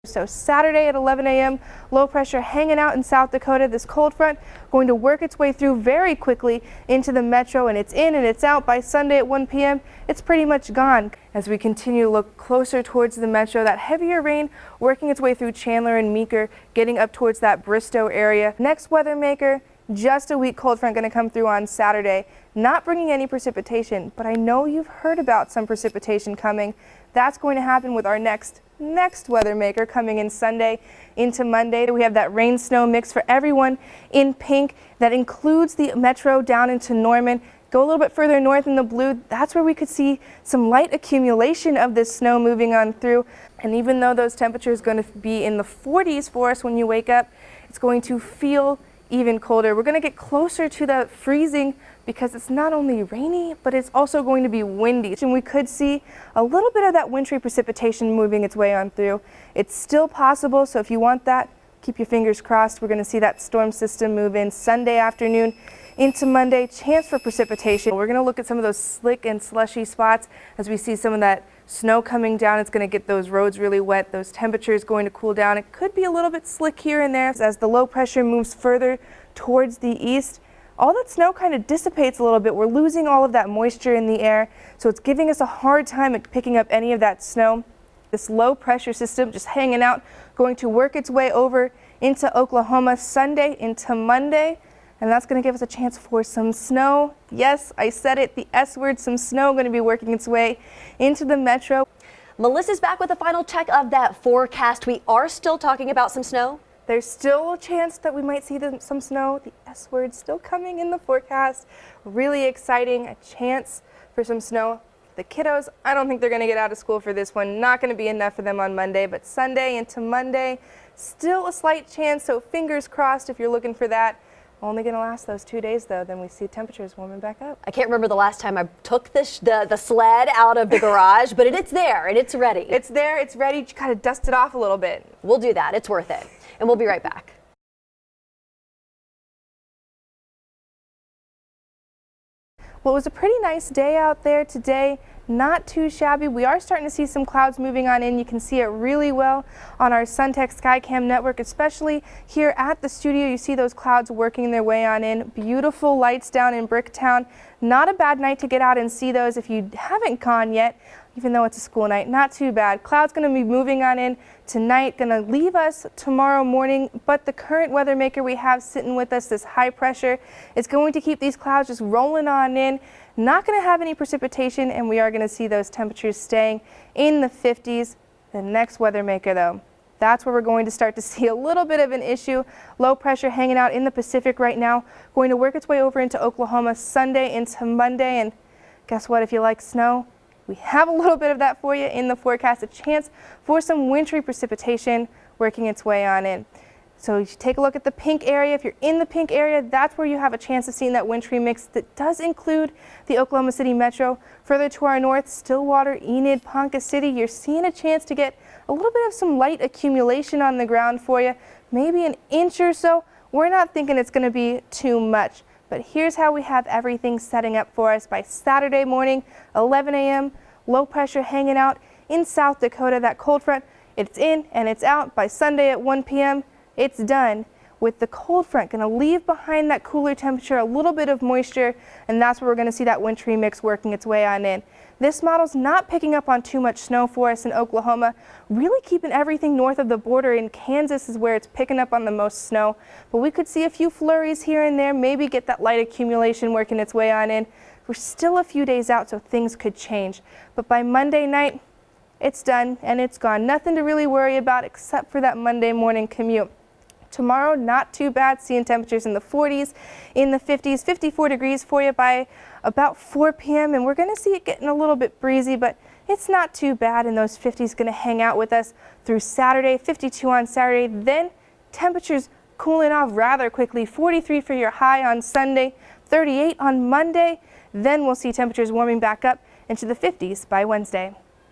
So Saturday at 11 a.m., low pressure hanging out in South Dakota. This cold front going to work its way through very quickly into the metro, and it's in and it's out by Sunday at 1 p.m. It's pretty much gone. As we continue to look closer towards the metro, that heavier rain working its way through Chandler and Meeker, getting up towards that Bristow area. Next weather maker, just a weak cold front going to come through on Saturday, not bringing any precipitation, but I know you've heard about some precipitation coming. That's going to happen with our next weather maker coming in Sunday into Monday. We have that rain snow mix for everyone in pink that includes the metro down into Norman. Go a little bit further north in the blue, that's where we could see some light accumulation of this snow moving on through. And even though those temperatures are going to be in the 40s for us when you wake up, it's going to feel even colder. We're going to get closer to the freezing because it's not only rainy, but it's also going to be windy. And we could see a little bit of that wintry precipitation moving its way on through. It's still possible, so if you want that, keep your fingers crossed. We're going to see that storm system move in Sunday afternoon into Monday. Chance for precipitation. We're going to look at some of those slick and slushy spots as we see some of that snow coming down. It's going to get those roads really wet. Those temperatures going to cool down. It could be a little bit slick here and there as the low pressure moves further towards the east. All that snow kind of dissipates a little bit. We're losing all of that moisture in the air, so it's giving us a hard time at picking up any of that snow. This low pressure system just hanging out, going to work its way over into Oklahoma Sunday into Monday, and that's going to give us a chance for some snow. Yes, I said it, the S word, some snow going to be working its way into the metro. Melissa's back with a final check of that forecast. We are still talking about some snow. There's still a chance that we might see some snow. The S word still coming in the forecast. Really exciting, a chance for some snow. The kiddos, I don't think they're going to get out of school for this one. Not going to be enough for them on Monday, but Sunday into Monday, still a slight chance, so fingers crossed if you're looking for that. Only going to last those 2 days, though. Then we see temperatures warming back up. I can't remember the last time I took the sled out of the garage, but it's there and it's ready. It's there, it's ready. You got to dust it off a little bit. We'll do that. It's worth it. And we'll be right back. Well, it was a pretty nice day out there today. Not too shabby. We are starting to see some clouds moving on in. You can see it really well on our SunTech Skycam network, especially here at the studio. You see those clouds working their way on in. Beautiful lights down in Bricktown. Not a bad night to get out and see those if you haven't gone yet, even though it's a school night. Not too bad. Clouds going to be moving on in tonight, going to leave us tomorrow morning, but the current weather maker we have sitting with us, this high pressure, is going to keep these clouds just rolling on in. Not going to have any precipitation, and we are going to see those temperatures staying in the 50s. The next weather maker, though, that's where we're going to start to see a little bit of an issue. Low pressure hanging out in the Pacific right now, going to work its way over into Oklahoma Sunday into Monday, and guess what? If you like snow, we have a little bit of that for you in the forecast, a chance for some wintry precipitation working its way on in. So you take a look at the pink area. If you're in the pink area, that's where you have a chance of seeing that wintry mix that does include the Oklahoma City metro. Further to our north, Stillwater, Enid, Ponca City, you're seeing a chance to get a little bit of some light accumulation on the ground for you, maybe an inch or so. We're not thinking it's going to be too much. But here's how we have everything setting up for us by Saturday morning, 11 a.m., low pressure hanging out in South Dakota. That cold front, it's in and it's out by Sunday at 1 p.m. It's done with the cold front going to leave behind that cooler temperature, a little bit of moisture, and that's where we're going to see that wintry mix working its way on in. This model's not picking up on too much snow for us in Oklahoma, really keeping everything north of the border. In Kansas is where it's picking up on the most snow, but we could see a few flurries here and there, maybe get that light accumulation working its way on in. We're still a few days out, so things could change, but by Monday night, it's done and it's gone. Nothing to really worry about except for that Monday morning commute. Tomorrow, not too bad, seeing temperatures in the 40s, in the 50s, 54 degrees for you by about 4 p.m. And we're going to see it getting a little bit breezy, but it's not too bad. And those 50s going to hang out with us through Saturday, 52 on Saturday. Then temperatures cooling off rather quickly, 43 for your high on Sunday, 38 on Monday. Then we'll see temperatures warming back up into the 50s by Wednesday.